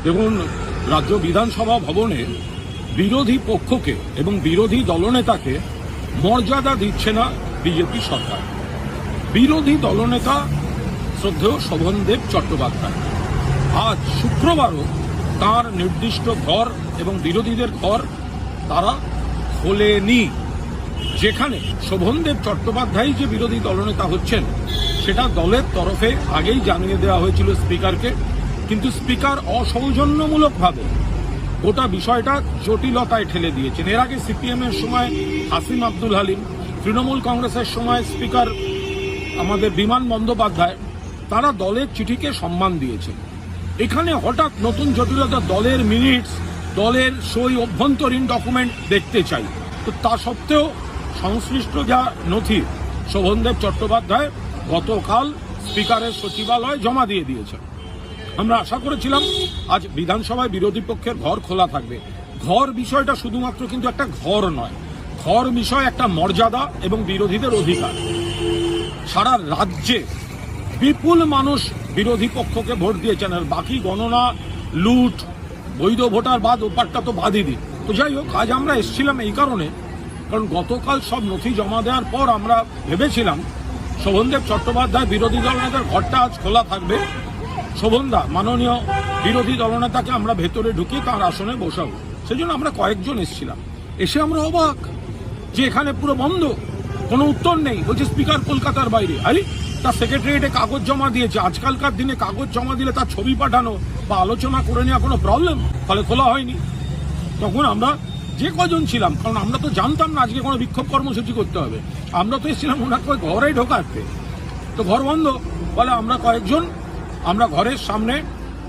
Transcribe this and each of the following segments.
দেখুন, রাজ্য বিধানসভা ভবনে বিরোধী পক্ষকে এবং বিরোধী দলনেতাকে মর্যাদা দিচ্ছে না বিজেপি সরকার। বিরোধী দলনেতা শ্রদ্ধেয় শোভনদেব চট্টোপাধ্যায় আজ শুক্রবারও তার নির্দিষ্ট ঘর এবং বিরোধীদের ঘর তারা খোলেনি। যেখানে শোভনদেব চট্টোপাধ্যায় যে বিরোধী দলনেতা হচ্ছেন সেটা দলের তরফে আগেই জানিয়ে দেওয়া হয়েছিল স্পিকারকে, কিন্তু স্পিকার অসৌজন্যমূলকভাবে গোটা বিষয়টা জটিলতায় ঠেলে দিয়েছেন। এর আগে সিপিএম এর সময় হাসিম আব্দুল হালিম, তৃণমূল কংগ্রেসের সময় স্পিকার আমাদের বিমান বন্দ্যোপাধ্যায়, তারা দলের চিঠিকে সম্মান দিয়েছেন। এখানে হঠাৎ নতুন জটিলতা, দলের মিনিটস, দলের সই, অভ্যন্তরীণ ডকুমেন্ট দেখতে চাই। তো তা সত্ত্বেও সংশ্লিষ্ট যা নথি শোভনদেব চট্টোপাধ্যায় গতকাল স্পিকারের সচিবালয়ে জমা দিয়ে দিয়েছেন। আমরা আশা করেছিলাম আজ বিধানসভায় বিরোধী পক্ষের ঘর খোলা থাকবে। ঘর বিষয়টা শুধুমাত্র কিন্তু একটা ঘর নয়, ঘর বিষয় একটা মর্যাদা এবং বিরোধীদের অধিকার। সারা রাজ্যে বিপুল মানুষ বিরোধী পক্ষকে ভোট দিয়েছেন, আর বাকি গণনা, লুট, বৈধ ভোটার বাদ ওপারটা তো বাদই দিন। তো যাই হোক, আজ আমরা এসেছিলাম এই কারণে, কারণ গতকাল সব নথি জমা দেওয়ার পর আমরা ভেবেছিলাম শোভনদেব চট্টোপাধ্যায় বিরোধী দলনেতার ঘরটা আজ খোলা থাকবে। শোভনদা, মাননীয় বিরোধী দলনেতাকে আমরা ভেতরে ঢুকিয়ে তাঁর আসনে বসাবো। সেই জন্য আমরা কয়েকজন এসেছিলাম। এসে আমরা অবাক যে এখানে পুরো বন্ধ, কোনো উত্তর নেই। বলছে স্পিকার কলকাতার বাইরে। আরে, তার সেক্রেটারিয়েটে কাগজ জমা দিয়েছে। আজকালকার দিনে কাগজ জমা দিলে তার ছবি পাঠানো বা আলোচনা করে নেওয়া কোনো প্রবলেম, ফলে খোলা হয়নি। তখন আমরা যে কজন ছিলাম, কারণ আমরা তো জানতাম না আজকে কোনো বিক্ষোভ কর্মসূচি করতে হবে, আমরা তো এসেছিলাম ওনাকে ঘরেই ঢোকাতে, তো ঘর বন্ধ। ফলে আমরা কয়েকজন, আমরা ঘরের সামনে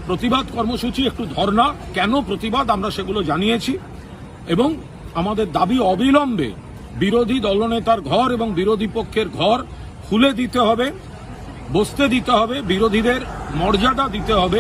প্রতিবাদ কর্মসূচি, একটু ধর্ণা, কেন প্রতিবাদ আমরা সেগুলো জানিয়েছি এবং আমাদের দাবি অবিলম্বে বিরোধী দলনেতার ঘর এবং বিরোধী পক্ষের ঘর খুলে দিতে হবে, বসতে দিতে হবে, বিরোধীদের মর্যাদা দিতে হবে।